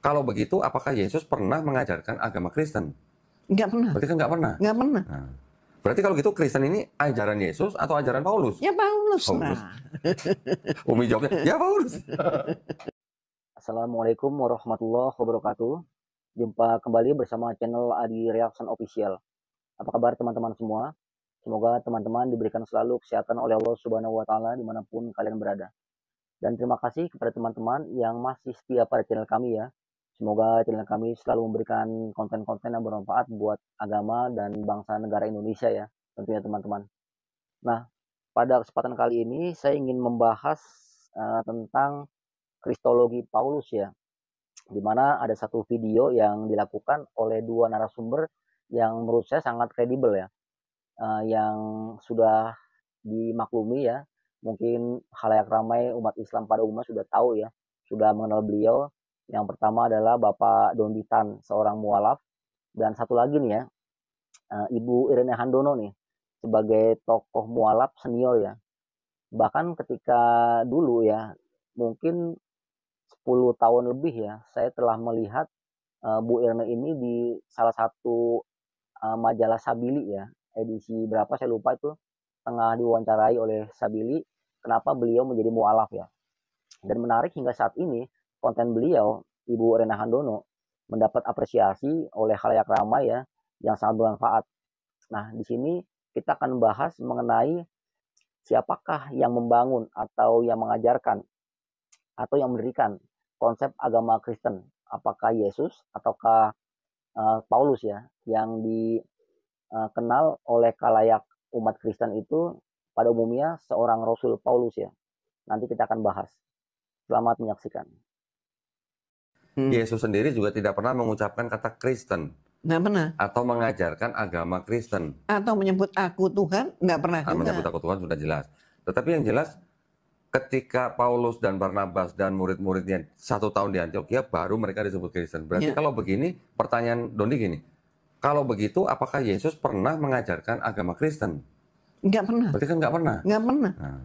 Kalau begitu, apakah Yesus pernah mengajarkan agama Kristen? Nggak pernah. Berarti kan nggak pernah. Nggak pernah. Nah, berarti kalau gitu Kristen ini ajaran Yesus atau ajaran Paulus? Ya Paulus. Paulus. Nah. Umi jawabnya, ya Paulus. Assalamualaikum warahmatullahi wabarakatuh. Jumpa kembali bersama channel Adi Reaction Official. Apa kabar teman-teman semua? Semoga teman-teman diberikan selalu kesehatan oleh Allah Subhanahu wa Ta'ala dimanapun kalian berada. Dan terima kasih kepada teman-teman yang masih setia pada channel kami ya. Semoga channel kami selalu memberikan konten-konten yang bermanfaat buat agama dan bangsa negara Indonesia ya, tentunya teman-teman. Nah, pada kesempatan kali ini saya ingin membahas tentang Kristologi Paulus ya, di mana ada satu video yang dilakukan oleh dua narasumber yang menurut saya sangat kredibel ya, yang sudah dimaklumi ya, mungkin khalayak ramai umat Islam pada umumnya sudah tahu ya, sudah mengenal beliau. Yang pertama adalah Bapak Dondi Tan, seorang mualaf, dan satu lagi nih ya, Ibu Irene Handono nih, sebagai tokoh mualaf senior ya. Bahkan ketika dulu ya, mungkin 10 tahun lebih ya, saya telah melihat Bu Irene ini di salah satu majalah Sabili ya, edisi berapa saya lupa itu, tengah diwawancarai oleh Sabili, kenapa beliau menjadi mualaf ya. Dan menarik hingga saat ini, konten beliau, Ibu Irene Handono, mendapat apresiasi oleh khalayak ramai ya, yang sangat bermanfaat. Nah, di sini kita akan bahas mengenai siapakah yang membangun atau yang mengajarkan atau yang mendirikan konsep agama Kristen. Apakah Yesus ataukah Paulus ya, yang dikenal oleh khalayak umat Kristen itu pada umumnya seorang Rasul Paulus ya. Nanti kita akan bahas. Selamat menyaksikan. Yesus sendiri juga tidak pernah mengucapkan kata Kristen. Nggak pernah. Atau mengajarkan agama Kristen. Atau menyebut aku Tuhan, nggak pernah juga. Menyebut aku Tuhan sudah jelas. Tetapi yang jelas, ketika Paulus dan Barnabas dan murid-muridnya 1 tahun di Antioquia, baru mereka disebut Kristen. Berarti kalau begini, pertanyaan Dondi gini, kalau begitu apakah Yesus pernah mengajarkan agama Kristen? Nggak pernah. Berarti kan nggak pernah. Nggak pernah. Nah,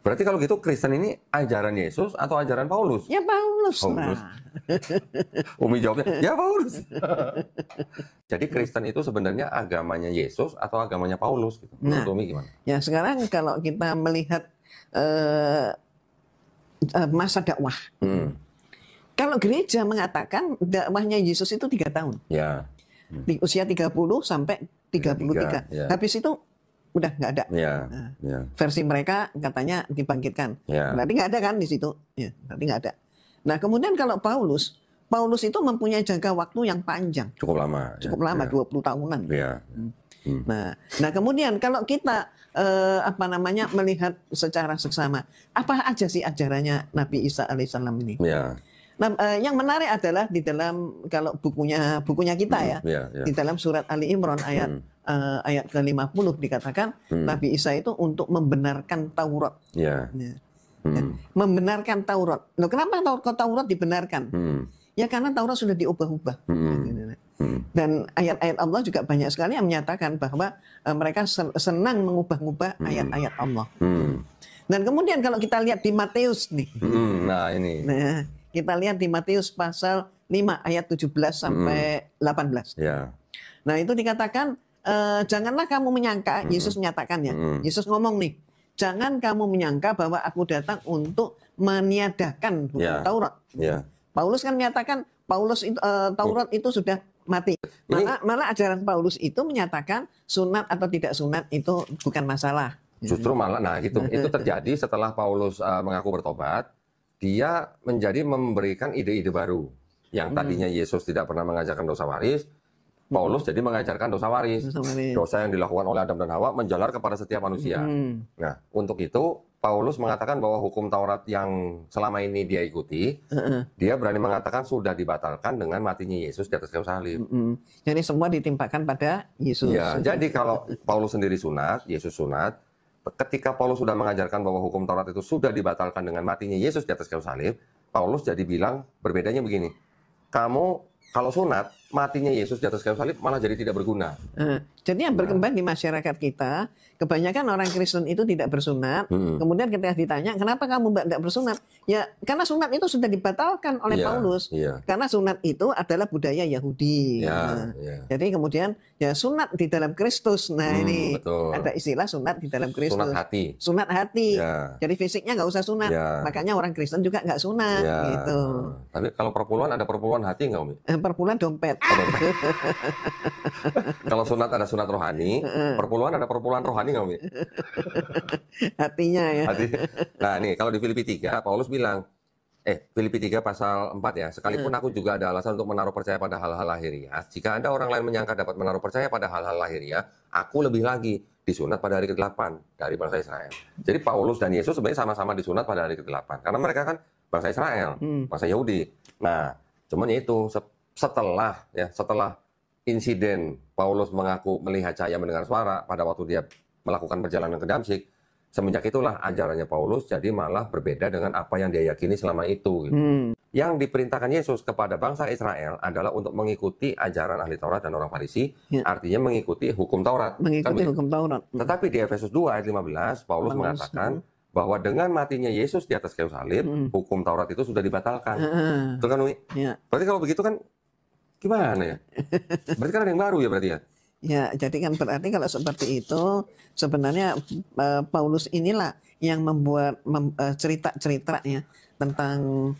berarti kalau gitu Kristen ini ajaran Yesus atau ajaran Paulus? Ya Paulus. Paulus. Nah. Umi jawabnya, ya Paulus. Jadi Kristen itu sebenarnya agamanya Yesus atau agamanya Paulus? Gitu. Menurut Umi gimana? Ya sekarang kalau kita melihat masa dakwah, kalau gereja mengatakan dakwahnya Yesus itu 3 tahun. Ya. Di usia 30 sampai 33. Ya. Habis itu udah nggak ada. Versi mereka katanya dibangkitkan. Berarti nggak ada kan di situ. Ya, berarti nggak ada. Nah kemudian kalau Paulus itu mempunyai jangka waktu yang panjang. Cukup lama. 20 tahunan. Ya. Nah kemudian kalau kita melihat secara seksama, apa aja sih ajarannya Nabi Isa alaihissalam ini? Ya. Nah, yang menarik adalah di dalam kalau bukunya kita ya, di dalam surat Ali Imran ayat ke-50 dikatakan Nabi Isa itu untuk membenarkan Taurat. Membenarkan Taurat. Loh, kenapa Taurat dibenarkan? Ya karena Taurat sudah diubah-ubah. Dan ayat-ayat Allah juga banyak sekali yang menyatakan bahwa mereka senang mengubah-ubah ayat-ayat Allah. Dan kemudian kalau kita lihat di Matius nih. Nah ini. Nah, kita lihat di Matius pasal 5 ayat 17 sampai 18. Nah itu dikatakan janganlah kamu menyangka, Yesus menyatakan ya. Yesus ngomong nih, jangan kamu menyangka bahwa aku datang untuk meniadakan hukum Taurat. Paulus kan menyatakan Taurat itu sudah mati. Malah ajaran Paulus itu menyatakan sunat atau tidak sunat itu bukan masalah. Justru malah, nah itu terjadi setelah Paulus mengaku bertobat, dia menjadi memberikan ide-ide baru. Yang tadinya Yesus tidak pernah mengajarkan dosa waris, Paulus jadi mengajarkan dosa waris. Dosa yang dilakukan oleh Adam dan Hawa menjalar kepada setiap manusia. Nah, untuk itu Paulus mengatakan bahwa hukum Taurat yang selama ini dia ikuti, dia berani mengatakan sudah dibatalkan dengan matinya Yesus di atas kayu salib. Jadi semua ditimpakan pada Yesus. Ya, jadi kalau Paulus sendiri sunat, Yesus sunat, ketika Paulus sudah mengajarkan bahwa hukum Taurat itu sudah dibatalkan dengan matinya Yesus di atas kayu salib, Paulus jadi bilang berbedanya begini, kamu kalau sunat, matinya Yesus di atas kayu salib malah jadi tidak berguna. Jadi yang berkembang di masyarakat kita, kebanyakan orang Kristen itu tidak bersunat. Kemudian ketika ditanya, kenapa kamu tidak bersunat? Ya, karena sunat itu sudah dibatalkan oleh Paulus. Karena sunat itu adalah budaya Yahudi. Jadi kemudian ya sunat di dalam Kristus. Nah ini betul. Ada istilah sunat di dalam Kristus. Sunat hati. Sunat hati. Jadi fisiknya nggak usah sunat. Makanya orang Kristen juga nggak sunat. Gitu. Tapi kalau perpuluhan ada perpuluhan hati nggak, Umi? Perpuluhan dompet. Kalau sunat ada sunat rohani, perpuluhan ada perpuluhan rohani nggak, Umi? Hatinya ya. Nah nih, kalau di Filipi 3, Paulus bilang, Filipi 3 pasal 4 ya, sekalipun aku juga ada alasan untuk menaruh percaya pada hal-hal lahiriah, jika ada orang lain menyangka dapat menaruh percaya pada hal-hal lahiriah, aku lebih lagi disunat pada hari ke-8 dari bangsa Israel. Jadi Paulus dan Yesus sebenarnya sama-sama disunat pada hari ke-8, karena mereka kan bangsa Israel, bangsa Yahudi. Nah, cuman itu setelah insiden Paulus mengaku melihat cahaya mendengar suara pada waktu dia melakukan perjalanan ke Damsyik, semenjak itulah ajarannya Paulus jadi malah berbeda dengan apa yang dia yakini selama itu. Gitu. Yang diperintahkan Yesus kepada bangsa Israel adalah untuk mengikuti ajaran ahli Taurat dan orang Farisi, artinya mengikuti hukum Taurat. Mengikuti hukum Taurat. Tetapi di Efesus 2 ayat 15, Paulus mengatakan bahwa dengan matinya Yesus di atas kayu salib, hukum Taurat itu sudah dibatalkan. Betul kan, Umi? Berarti kalau begitu kan gimana ya? Berarti kan ada yang baru ya berarti ya? Ya, jadi kan berarti kalau seperti itu sebenarnya Paulus inilah yang membuat cerita-cerita ya tentang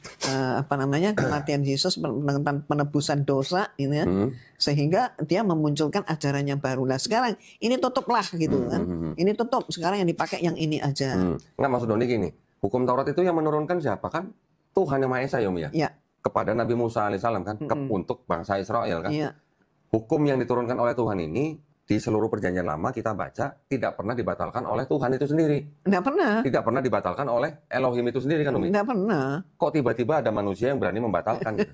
kematian Yesus, tentang penebusan dosa ini ya, sehingga dia memunculkan ajaran yang baru. Lah sekarang ini tutuplah gitu kan. Ini tutup, sekarang yang dipakai yang ini aja. Nggak, maksud Doni gini, hukum Taurat itu yang menurunkan siapa kan? Tuhan Yang Maha Esa ya, Umi ya? Ya. Kepada Nabi Musa alaihissalam kan, untuk bangsa Israel kan. Hukum yang diturunkan oleh Tuhan ini di seluruh perjanjian lama kita baca tidak pernah dibatalkan oleh Tuhan itu sendiri. Tidak pernah. Tidak pernah dibatalkan oleh Elohim itu sendiri kan, Umi? Tidak pernah. Kok tiba-tiba ada manusia yang berani membatalkan? Gitu?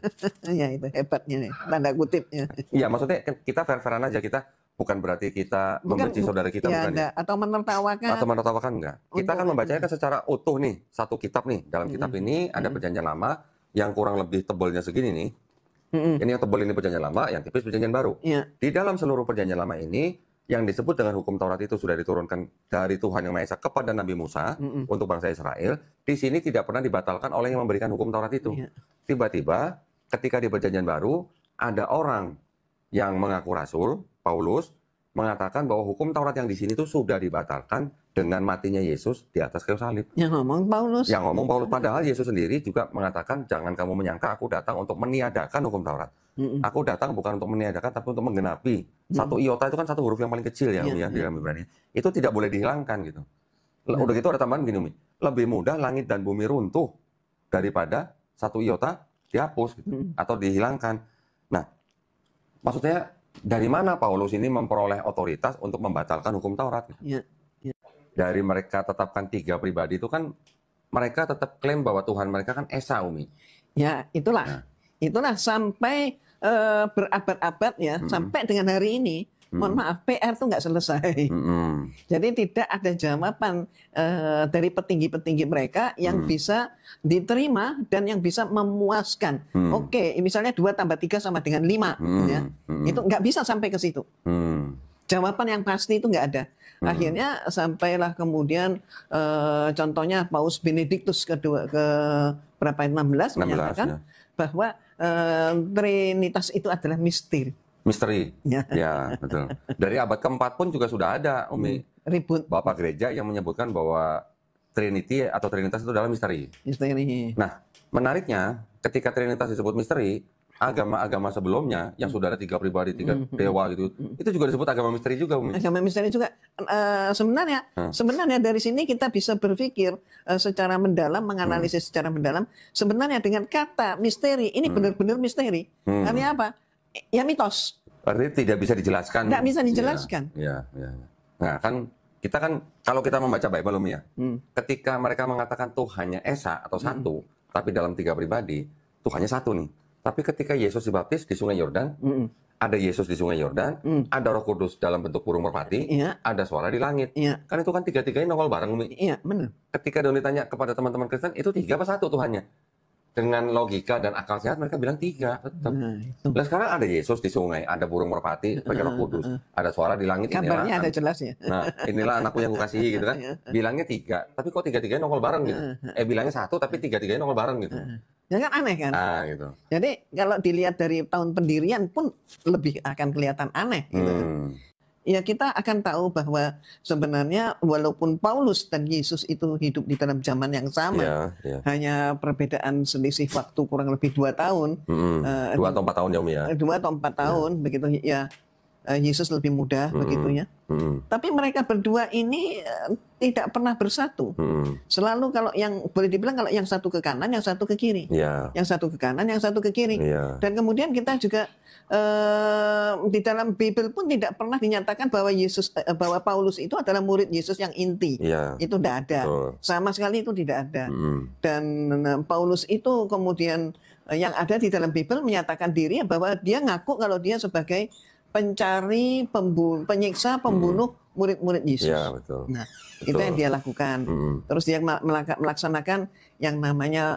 Ya itu hebatnya, tanda kutipnya. Iya, maksudnya kita fair-fairan aja, kita bukan berarti kita membenci saudara kita, ya, bukan ya? Atau menertawakan. Atau menertawakan enggak. Kita kan membacanya kan secara utuh nih, satu kitab nih. Dalam kitab ini ada perjanjian lama yang kurang lebih tebalnya segini nih. Ini yang tebal ini perjanjian lama, yang tipis perjanjian baru. Di dalam seluruh perjanjian lama ini, yang disebut dengan hukum Taurat itu sudah diturunkan dari Tuhan Yang Maha Esa kepada Nabi Musa untuk bangsa Israel. Di sini tidak pernah dibatalkan oleh yang memberikan hukum Taurat itu. Tiba-tiba ketika di perjanjian baru, ada orang yang mengaku rasul, Paulus, mengatakan bahwa hukum Taurat yang di sini itu sudah dibatalkan dengan matinya Yesus di atas kayu salib. Yang ngomong Paulus. Yang ngomong Paulus, padahal Yesus sendiri juga mengatakan, jangan kamu menyangka aku datang untuk meniadakan hukum Taurat. Aku datang bukan untuk meniadakan, tapi untuk menggenapi. Satu iota itu kan satu huruf yang paling kecil ya, Umi, ya, di dalam Ibrani. Itu tidak boleh dihilangkan gitu. Udah gitu ada tambahan gini, Umi. Lebih mudah langit dan bumi runtuh daripada satu iota dihapus gitu, atau dihilangkan. Nah, maksudnya dari mana Paulus ini memperoleh otoritas untuk membatalkan hukum Taurat? Dari mereka tetapkan 3 pribadi itu kan mereka tetap klaim bahwa Tuhan mereka kan Esa, Umi. Ya, itulah. Itulah sampai berabad-abad ya, sampai dengan hari ini. Mohon maaf, PR itu nggak selesai. Jadi tidak ada jawaban dari petinggi-petinggi mereka yang bisa diterima dan yang bisa memuaskan. Oke, misalnya 2 tambah 3 sama dengan 5. Ya. Itu nggak bisa sampai ke situ. Jawaban yang pasti itu nggak ada. Akhirnya sampailah kemudian contohnya Paus Benediktus ke berapa 16 menyatakan bahwa Trinitas itu adalah misteri. Misteri, ya betul. Dari abad ke-4 pun juga sudah ada, Umi. Ribut. Bapak gereja yang menyebutkan bahwa Trinity atau Trinitas itu adalah misteri. Misteri. Nah, menariknya ketika Trinitas disebut misteri, agama-agama sebelumnya yang sudah ada 3 pribadi, 3 dewa gitu, itu juga disebut agama misteri juga, Umi. Agama misteri juga. Sebenarnya dari sini kita bisa berpikir secara mendalam, menganalisis secara mendalam. Sebenarnya dengan kata misteri ini benar-benar misteri. Artinya apa? Ya mitos. Berarti tidak bisa dijelaskan. Tidak bisa dijelaskan. Ya. Nah kan kita kan kalau kita membaca Bible, Umi ya, ketika mereka mengatakan Tuhannya Esa atau satu, tapi dalam 3 pribadi, Tuhannya satu nih. Tapi ketika Yesus dibaptis di Sungai Yordan, ada Yesus di Sungai Yordan, ada Roh Kudus dalam bentuk burung merpati, ada suara di langit. Kan itu kan 3-3 nongol bareng, Umi. Iya, benar. Ketika Doni tanya kepada teman-teman Kristen, itu 3 apa 1 Tuhannya? dengan logika dan akal sehat mereka bilang 3 tetap. Nah, itu. Nah, sekarang ada Yesus di sungai, ada burung merpati pakai Roh Kudus, ada suara di langit, Kabarnya ada inilah jelas ya. nah inilah anakku yang kukasihi gitu kan. Bilangnya 3, tapi kok 3-tiganya nongol bareng gitu. Bilangnya 1 tapi 3-tiganya nongol bareng gitu. Ya kan aneh kan? Gitu. Jadi kalau dilihat dari tahun pendirian pun lebih akan kelihatan aneh gitu. Ya kita akan tahu bahwa sebenarnya walaupun Paulus dan Yesus itu hidup di dalam zaman yang sama, hanya perbedaan selisih waktu kurang lebih 2 tahun. 2 atau 4 tahun ya Umi ya? 2 atau 4 tahun begitu ya. Yesus lebih muda begitu ya. Tapi mereka berdua ini tidak pernah bersatu. Selalu kalau yang boleh dibilang kalau yang satu ke kanan, yang satu ke kiri. Yang satu ke kanan, yang satu ke kiri. Dan kemudian kita juga di dalam Bible pun tidak pernah dinyatakan bahwa bahwa Paulus itu adalah murid Yesus yang inti. Itu tidak ada. Sama sekali itu tidak ada. Dan Paulus itu kemudian yang ada di dalam Bible menyatakan diri bahwa dia ngaku kalau dia sebagai pencari, penyiksa, pembunuh murid-murid Yesus. Betul. Nah, itu yang dia lakukan. Terus dia melaksanakan yang namanya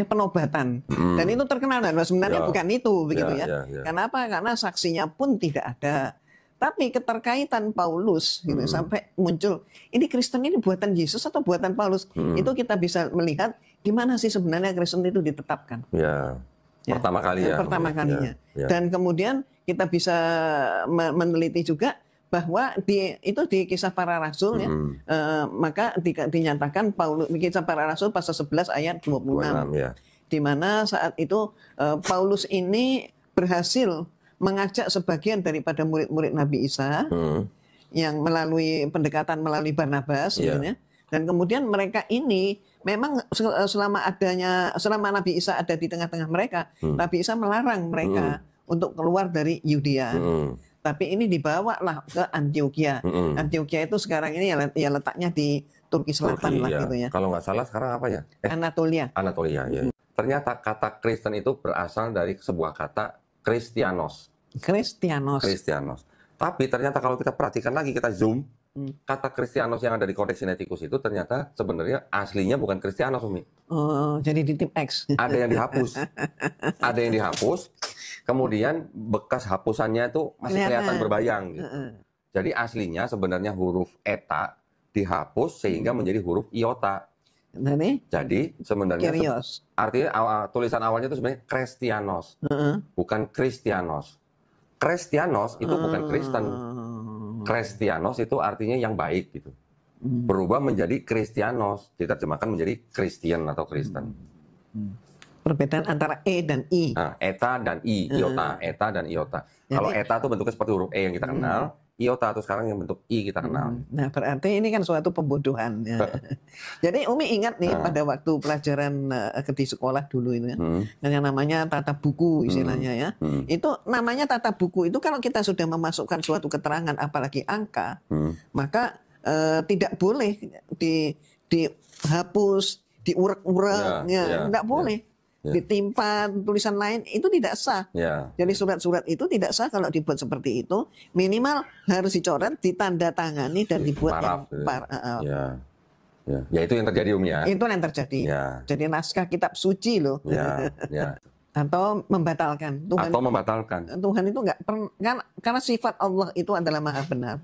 penobatan. Dan itu terkenal dan sebenarnya bukan itu begitu ya. Kenapa? Karena saksinya pun tidak ada. Tapi keterkaitan Paulus gitu, sampai muncul ini Kristen ini buatan Yesus atau buatan Paulus, itu kita bisa melihat gimana sih sebenarnya Kristen itu ditetapkan. Pertama kali ya. Pertama kalinya. Dan kemudian kita bisa meneliti juga bahwa itu di Kisah Para Rasul ya, maka dinyatakan Paulus, Kisah Para Rasul pasal 11 ayat 26, di mana saat itu Paulus ini berhasil mengajak sebagian daripada murid-murid Nabi Isa yang melalui pendekatan melalui Barnabas, gitu ya. Dan kemudian mereka ini memang selama Nabi Isa ada di tengah-tengah mereka, Nabi Isa melarang mereka untuk keluar dari Yudea. Tapi ini dibawalah ke Antioquia. Antioquia itu sekarang ini ya letaknya di Turki Selatan lah gitu ya. Kalau nggak salah sekarang apa ya? Anatolia. Anatolia ya. Ternyata kata Kristen itu berasal dari sebuah kata Kristianos. Tapi ternyata kalau kita perhatikan lagi, kita zoom, kata Kristianos yang ada di Kodeks Sinaiticus itu ternyata sebenarnya aslinya bukan Kristianos, Umi. Oh, jadi di tip X. Ada yang dihapus. Ada yang dihapus, kemudian bekas hapusannya itu masih kelihatan berbayang gitu. Jadi aslinya sebenarnya huruf eta dihapus sehingga menjadi huruf iota. Jadi sebenarnya artinya tulisan awalnya itu sebenarnya Kristianos, bukan Kristianos. Kristianos itu bukan Kristen. Kristianos itu artinya yang baik gitu. Berubah menjadi Kristianos, diterjemahkan menjadi Christian atau Kristen. Perbedaan antara E dan I. Nah, eta dan I, iota, eta dan iota. Kalau eta itu bentuknya seperti huruf E yang kita kenal, iota atau sekarang yang bentuk I kita kenal. Nah, berarti ini kan suatu pembodohan. Ya. Jadi Umi ingat nih pada waktu pelajaran di sekolah dulu ini, yang namanya tata buku istilahnya ya. Itu namanya tata buku itu kalau kita sudah memasukkan suatu keterangan, apalagi angka, maka tidak boleh dihapus, diurek-urek, tidak boleh. Ditimpa tulisan lain itu tidak sah. Jadi surat-surat itu tidak sah kalau dibuat seperti itu. Minimal harus dicoret, ditandatangani dan dibuat Ya itu yang terjadi Umi ya. Itu yang terjadi. Jadi naskah kitab suci loh. Atau membatalkan. Tuhan itu nggak pernah, karena sifat Allah itu adalah maha benar.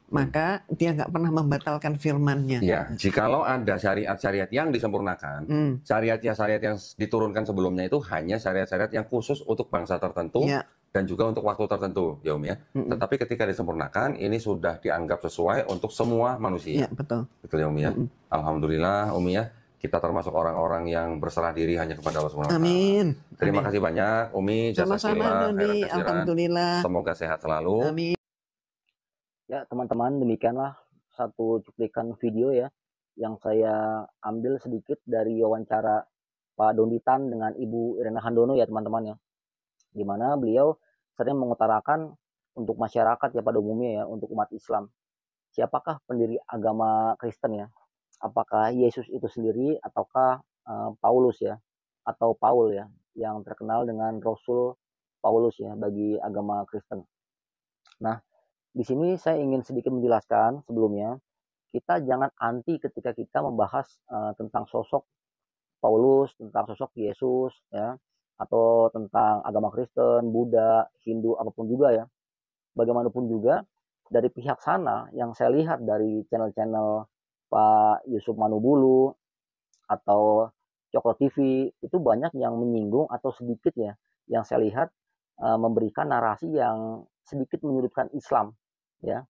Maka dia nggak pernah membatalkan firman-Nya. Jikalau ada syariat-syariat yang disempurnakan, syariat-syariat yang diturunkan sebelumnya itu hanya syariat-syariat yang khusus untuk bangsa tertentu dan juga untuk waktu tertentu, ya Umi ya. Tetapi ketika disempurnakan, ini sudah dianggap sesuai untuk semua manusia. Betul. Betul ya Umi ya. Alhamdulillah Umi ya, kita termasuk orang-orang yang berserah diri hanya kepada Allah Subhanahu wa Ta'ala. Amin. Terima kasih banyak Umi. Sama-sama Doni. Alhamdulillah. Semoga sehat selalu. Amin. Ya teman-teman, demikianlah satu cuplikan video ya yang saya ambil sedikit dari wawancara Pak Donditan dengan Ibu Irena Handono ya teman-teman ya, di mana beliau sering mengutarakan untuk masyarakat ya pada umumnya ya, untuk umat Islam, siapakah pendiri agama Kristen ya, apakah Yesus itu sendiri ataukah Paulus ya, atau Paul ya, yang terkenal dengan Rasul Paulus ya bagi agama Kristen. Nah, di sini saya ingin sedikit menjelaskan sebelumnya, kita jangan anti ketika kita membahas tentang sosok Paulus tentang sosok Yesus ya, atau tentang agama Kristen, Buddha, Hindu, apapun juga ya. Bagaimanapun juga dari pihak sana yang saya lihat dari channel-channel Pak Yusuf Manubulu atau Cokro TV itu banyak yang menyinggung atau sedikit ya yang saya lihat memberikan narasi yang sedikit menyudutkan Islam ya.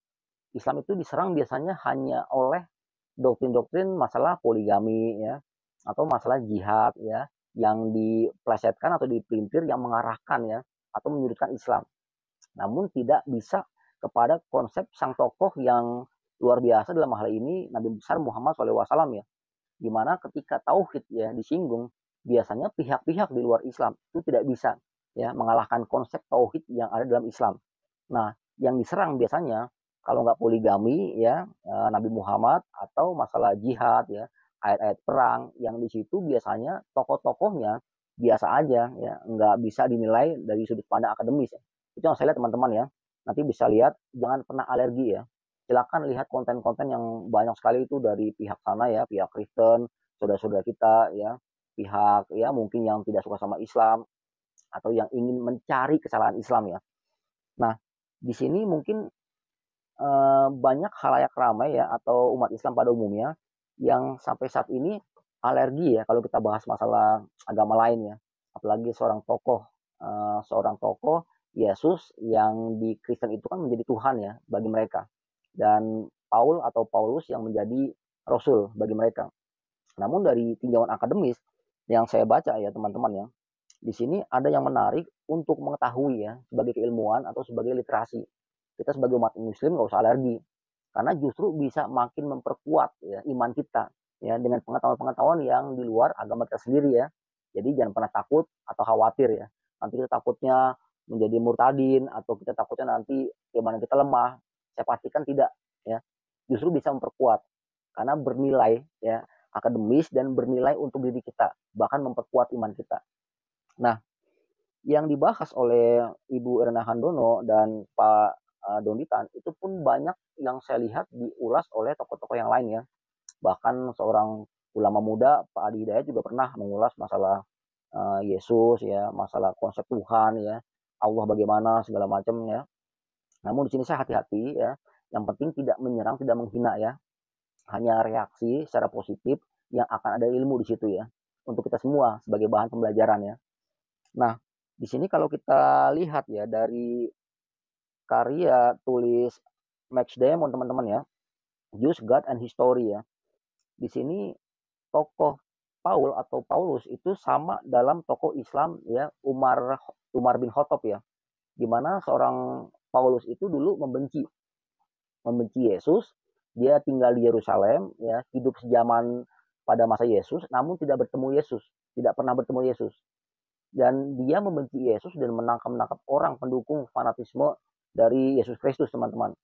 Islam itu diserang biasanya hanya oleh doktrin-doktrin masalah poligami ya atau masalah jihad ya yang diplesetkan atau dipelintir yang mengarahkan ya atau menyudutkan Islam. Namun tidak bisa kepada konsep sang tokoh yang luar biasa dalam hal ini Nabi besar Muhammad SAW ya. Dimana ketika tauhid ya disinggung, biasanya pihak-pihak di luar Islam itu tidak bisa ya mengalahkan konsep tauhid yang ada dalam Islam. Nah, yang diserang biasanya kalau nggak poligami ya Nabi Muhammad atau masalah jihad ya ayat-ayat perang yang di situ biasanya tokoh-tokohnya biasa aja ya nggak bisa dinilai dari sudut pandang akademis ya. Itu yang saya lihat teman-teman ya. Nanti bisa lihat jangan pernah alergi ya. Silakan lihat konten-konten yang banyak sekali itu dari pihak sana ya, pihak Kristen, saudara-saudara kita ya, pihak ya mungkin yang tidak suka sama Islam atau yang ingin mencari kesalahan Islam ya. Nah, di sini mungkin banyak khalayak ramai ya atau umat Islam pada umumnya yang sampai saat ini alergi ya kalau kita bahas masalah agama lain ya. Apalagi seorang tokoh Yesus yang di Kristen itu kan menjadi Tuhan ya bagi mereka. Dan Paul atau Paulus yang menjadi Rasul bagi mereka. Namun dari tinjauan akademis yang saya baca ya teman-teman ya, di sini ada yang menarik untuk mengetahui ya sebagai keilmuan atau sebagai literasi. Kita sebagai umat Muslim nggak usah alergi, karena justru bisa makin memperkuat ya iman kita ya dengan pengetahuan-pengetahuan yang di luar agama kita sendiri ya. Jadi jangan pernah takut atau khawatir ya. Nanti kita takutnya menjadi murtadin atau kita takutnya nanti iman kita lemah. Saya pastikan tidak ya. Justru bisa memperkuat karena bernilai ya akademis dan bernilai untuk diri kita, bahkan memperkuat iman kita. Nah, yang dibahas oleh Ibu Erna Handono dan Pak Donditan itu pun banyak yang saya lihat diulas oleh tokoh-tokoh yang lain ya. Bahkan seorang ulama muda Pak Adi Hidayat juga pernah mengulas masalah Yesus ya, masalah konsep Tuhan ya, Allah bagaimana segala macam ya. Namun di sini saya hati-hati ya. Yang penting tidak menyerang, tidak menghina ya. Hanya reaksi secara positif yang akan ada ilmu di situ ya. Untuk kita semua sebagai bahan pembelajaran ya. Nah, di sini kalau kita lihat ya dari karya tulis Max Damon teman-teman ya, Use God and History ya. Di sini tokoh Paul atau Paulus itu sama dalam tokoh Islam ya Umar bin Khattab ya. Dimana seorang Paulus itu dulu membenci Yesus, dia tinggal di Yerusalem ya, hidup sejaman pada masa Yesus, namun tidak pernah bertemu Yesus. Dan dia membenci Yesus dan menangkap orang pendukung fanatisme dari Yesus Kristus teman-teman.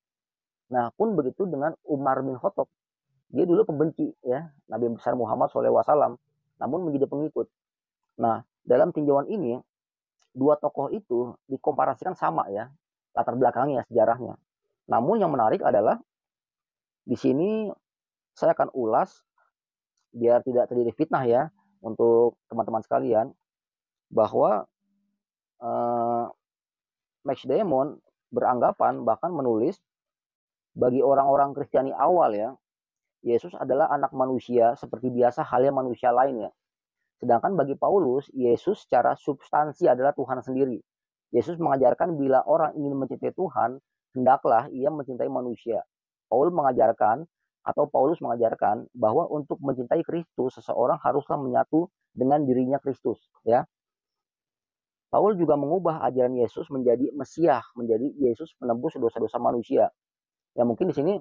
Nah pun begitu dengan Umar bin Khattab, dia dulu pembenci ya Nabi besar Muhammad SAW, namun menjadi pengikut. Nah dalam tinjauan ini dua tokoh itu dikomparasikan sama ya latar belakangnya sejarahnya. Namun yang menarik adalah di sini saya akan ulas biar tidak terjadi fitnah ya untuk teman-teman sekalian bahwa Max Damon beranggapan bahkan menulis bagi orang-orang Kristiani awal ya Yesus adalah anak manusia seperti biasa halnya manusia lainnya. Sedangkan bagi Paulus, Yesus secara substansi adalah Tuhan sendiri. Yesus mengajarkan bila orang ingin mencintai Tuhan, hendaklah ia mencintai manusia. Paulus mengajarkan bahwa untuk mencintai Kristus, seseorang haruslah menyatu dengan dirinya Kristus. Ya. Paul juga mengubah ajaran Yesus menjadi Mesias, menjadi Yesus penebus dosa-dosa manusia. Ya mungkin di sini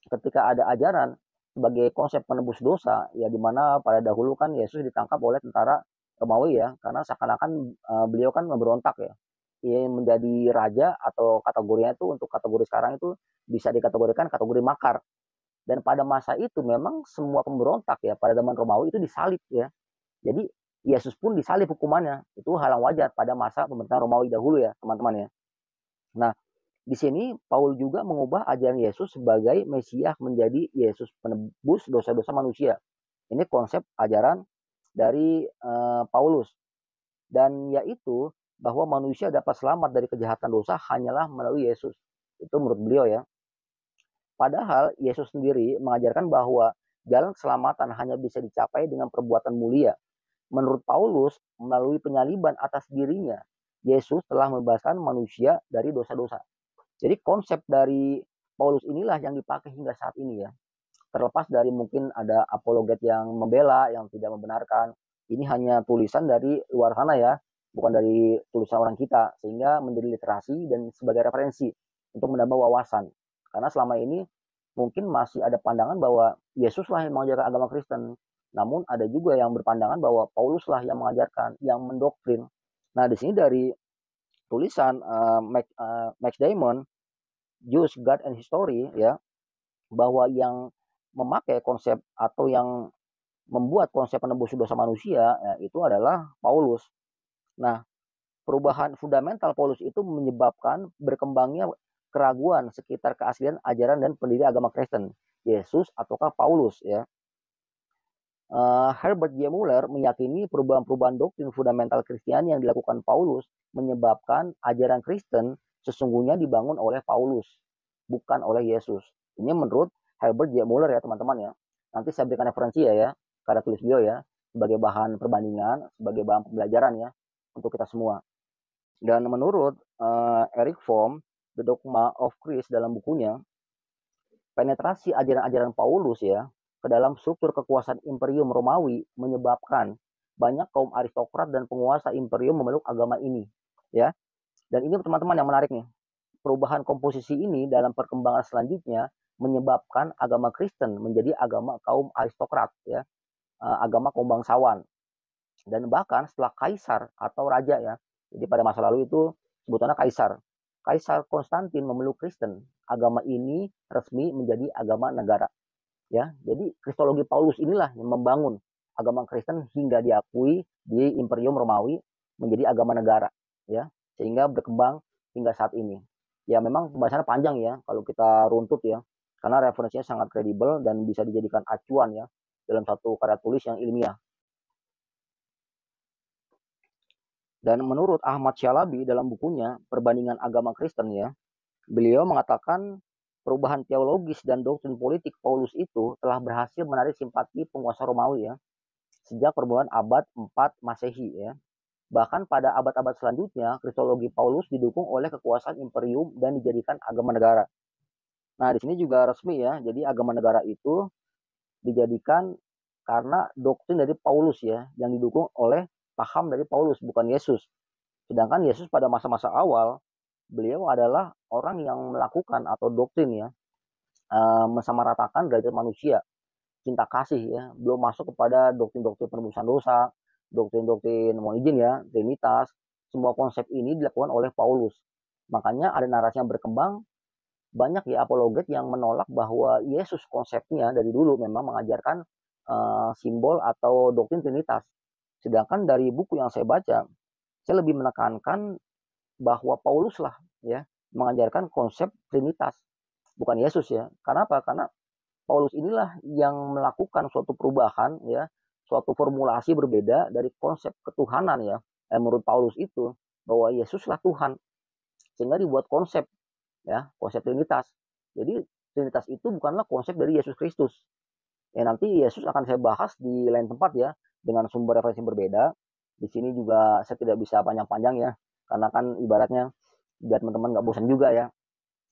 ketika ada ajaran sebagai konsep penebus dosa, ya di mana pada dahulu kan Yesus ditangkap oleh tentara Romawi ya, karena seakan-akan beliau kan memberontak ya. Ia menjadi raja atau kategorinya itu untuk kategori sekarang itu bisa dikategorikan kategori makar. Dan pada masa itu memang semua pemberontak ya pada zaman Romawi itu disalib ya. Jadi Yesus pun disalib hukumannya. Itu hal yang wajar pada masa pemerintahan Romawi dahulu ya teman-teman ya. Nah di sini Paul juga mengubah ajaran Yesus sebagai Mesias menjadi Yesus penebus dosa-dosa manusia. Ini konsep ajaran dari Paulus, dan yaitu bahwa manusia dapat selamat dari kejahatan dosa hanyalah melalui Yesus. Itu menurut beliau ya. Padahal Yesus sendiri mengajarkan bahwa jalan keselamatan hanya bisa dicapai dengan perbuatan mulia. Menurut Paulus, melalui penyaliban atas dirinya, Yesus telah membebaskan manusia dari dosa-dosa. Jadi konsep dari Paulus inilah yang dipakai hingga saat ini ya. Terlepas dari mungkin ada apologet yang membela, yang tidak membenarkan. Ini hanya tulisan dari luar sana ya, bukan dari tulisan orang kita, sehingga menjadi literasi dan sebagai referensi untuk menambah wawasan. Karena selama ini mungkin masih ada pandangan bahwa Yesuslah yang mengajarkan agama Kristen. Namun ada juga yang berpandangan bahwa Pauluslah yang mengajarkan, yang mendoktrin. Nah di sini dari tulisan Max Damon, Jews, God and History ya, bahwa yang memakai konsep atau yang membuat konsep penebus dosa manusia ya, itu adalah Paulus. Nah, perubahan fundamental Paulus itu menyebabkan berkembangnya keraguan sekitar keaslian ajaran dan pendiri agama Kristen, Yesus ataukah Paulus ya. Herbert J. Muller meyakini perubahan-perubahan doktrin fundamental Kristiani yang dilakukan Paulus menyebabkan ajaran Kristen sesungguhnya dibangun oleh Paulus, bukan oleh Yesus. Ini menurut Herbert J. Muller ya teman-teman ya. Nanti saya berikan referensi ya, karena tulis beliau ya, sebagai bahan perbandingan, sebagai bahan pembelajaran ya, untuk kita semua. Dan menurut Eric Fromm, The Dogma of Christ dalam bukunya, penetrasi ajaran-ajaran Paulus ya, ke dalam struktur kekuasaan Imperium Romawi menyebabkan banyak kaum aristokrat dan penguasa imperium memeluk agama ini ya. Dan ini teman-teman yang menarik nih, perubahan komposisi ini dalam perkembangan selanjutnya menyebabkan agama Kristen menjadi agama kaum aristokrat ya, agama kaum bangsawan. Dan bahkan setelah kaisar atau raja ya, jadi pada masa lalu itu sebutannya Kaisar Konstantin memeluk Kristen, agama ini resmi menjadi agama negara. Ya, jadi kristologi Paulus inilah yang membangun agama Kristen hingga diakui di Imperium Romawi menjadi agama negara, ya, sehingga berkembang hingga saat ini. Ya, memang pembahasannya panjang ya kalau kita runtut ya, karena referensinya sangat kredibel dan bisa dijadikan acuan ya dalam satu karya tulis yang ilmiah. Dan menurut Ahmad Syalabi dalam bukunya Perbandingan Agama Kristen ya, beliau mengatakan perubahan teologis dan doktrin politik Paulus itu telah berhasil menarik simpati penguasa Romawi ya, sejak permulaan abad 4 Masehi ya. Bahkan pada abad-abad selanjutnya, kristologi Paulus didukung oleh kekuasaan imperium dan dijadikan agama negara. Nah, di sini juga resmi ya, jadi agama negara itu dijadikan karena doktrin dari Paulus ya, yang didukung oleh paham dari Paulus, bukan Yesus. Sedangkan Yesus pada masa-masa awal, beliau adalah orang yang melakukan atau doktrin ya, mensamaratakan derajat manusia, cinta kasih ya, belum masuk kepada doktrin-doktrin penebusan dosa, doktrin-doktrin mohon izin ya, trinitas. Semua konsep ini dilakukan oleh Paulus. Makanya ada narasi yang berkembang, banyak ya apologet yang menolak bahwa Yesus konsepnya dari dulu memang mengajarkan simbol atau doktrin trinitas. Sedangkan dari buku yang saya baca, saya lebih menekankan bahwa Paulus lah ya mengajarkan konsep trinitas, bukan Yesus ya. Kenapa? Karena Paulus inilah yang melakukan suatu perubahan ya, suatu formulasi berbeda dari konsep ketuhanan ya. Menurut Paulus itu bahwa Yesuslah Tuhan, sehingga dibuat konsep ya, konsep trinitas. Jadi trinitas itu bukanlah konsep dari Yesus Kristus. Ya nanti Yesus akan saya bahas di lain tempat ya, dengan sumber referensi berbeda. Di sini juga saya tidak bisa panjang-panjang ya, karena kan ibaratnya biar teman-teman nggak bosan juga ya.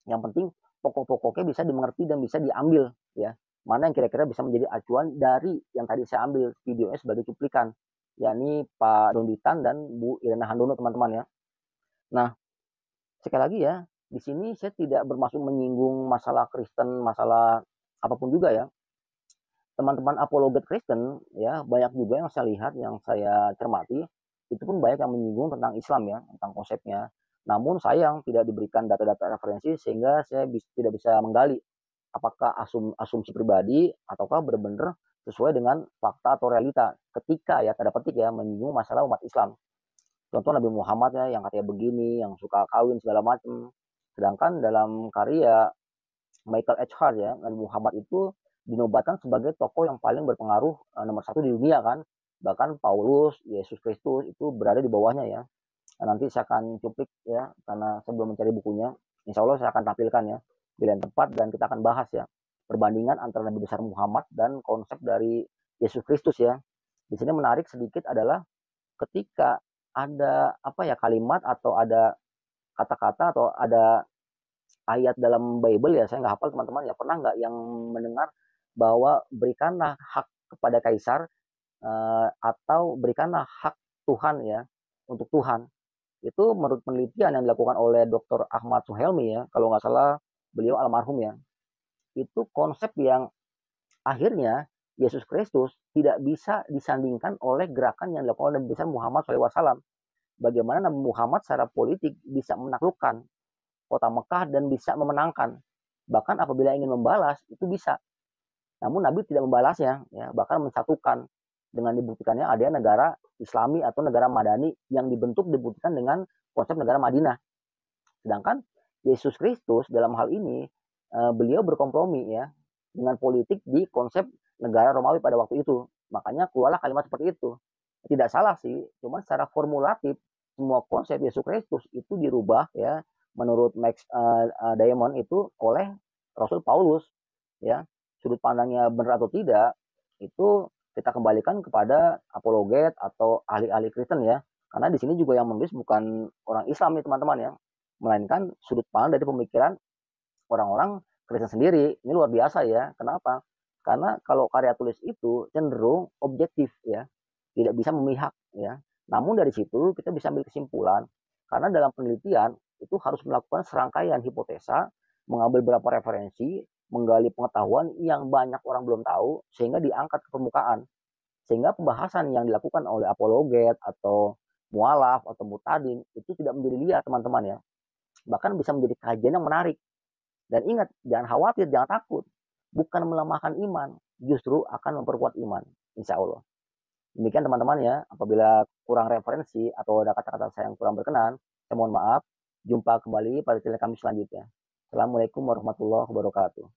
Yang penting pokok-pokoknya bisa dimengerti dan bisa diambil ya. Mana yang kira-kira bisa menjadi acuan dari yang tadi saya ambil videonya sebagai cuplikan, yakni Pak Donditan dan Bu Irena Handono teman-teman ya. Nah, sekali lagi ya, di sini saya tidak bermaksud menyinggung masalah Kristen, masalah apapun juga ya. Teman-teman apologet Kristen ya, banyak juga yang saya lihat, yang saya cermati, itu pun banyak yang menyinggung tentang Islam ya, tentang konsepnya. Namun sayang tidak diberikan data-data referensi sehingga saya tidak bisa menggali apakah asumsi pribadi ataukah benar-benar sesuai dengan fakta atau realita ketika ya tanda petik ya menyinggung masalah umat Islam. Contoh Nabi Muhammad ya yang katanya begini, yang suka kawin segala macam. Sedangkan dalam karya Michael H. Hart ya, Nabi Muhammad itu dinobatkan sebagai tokoh yang paling berpengaruh nomor 1 di dunia kan, Bahkan Paulus, Yesus Kristus itu berada di bawahnya ya. Nah, nanti saya akan cuplik ya, karena saya belum mencari bukunya. Insya Allah saya akan tampilkan ya di lain tempat, dan kita akan bahas ya perbandingan antara Nabi besar Muhammad dan konsep dari Yesus Kristus ya. Di sini menarik sedikit adalah ketika ada apa ya, kalimat atau ada kata-kata atau ada ayat dalam Bible ya, saya nggak hafal teman-teman ya, pernah nggak yang mendengar bahwa berikanlah hak kepada kaisar, atau berikanlah hak Tuhan ya untuk Tuhan. Itu menurut penelitian yang dilakukan oleh Dr. Ahmad Suhelmi ya, kalau nggak salah beliau almarhum ya, itu konsep yang akhirnya Yesus Kristus tidak bisa disandingkan oleh gerakan yang dilakukan oleh besar Muhammad SAW. Bagaimana Nabi Muhammad secara politik bisa menaklukkan kota Mekah dan bisa memenangkan. Bahkan apabila ingin membalas, itu bisa. Namun Nabi tidak membalasnya, ya, bahkan mensatukan dengan dibuktikannya ada negara Islami atau negara Madani yang dibuktikan dengan konsep negara Madinah. Sedangkan Yesus Kristus dalam hal ini beliau berkompromi ya dengan politik di konsep negara Romawi pada waktu itu. Makanya keluarlah kalimat seperti itu. Tidak salah sih, cuma secara formulatif semua konsep Yesus Kristus itu dirubah ya menurut Max Diamond itu oleh Rasul Paulus ya. Sudut pandangnya benar atau tidak itu kita kembalikan kepada apologet atau ahli-ahli Kristen ya. Karena di sini juga yang menulis bukan orang Islam nih teman-teman ya, melainkan sudut pandang dari pemikiran orang-orang Kristen sendiri. Ini luar biasa ya. Kenapa? Karena kalau karya tulis itu cenderung objektif ya, tidak bisa memihak ya. Namun dari situ kita bisa ambil kesimpulan, karena dalam penelitian itu harus melakukan serangkaian hipotesa, mengambil beberapa referensi, menggali pengetahuan yang banyak orang belum tahu, sehingga diangkat ke permukaan. Sehingga pembahasan yang dilakukan oleh apologet atau mualaf atau mutadin itu tidak menjadi liar teman-teman ya. Bahkan bisa menjadi kajian yang menarik. Dan ingat, jangan khawatir, jangan takut. Bukan melemahkan iman, justru akan memperkuat iman. Insya Allah. Demikian teman-teman ya. Apabila kurang referensi atau ada kata-kata saya yang kurang berkenan, saya mohon maaf. Jumpa kembali pada channel kami selanjutnya. Assalamualaikum warahmatullahi wabarakatuh.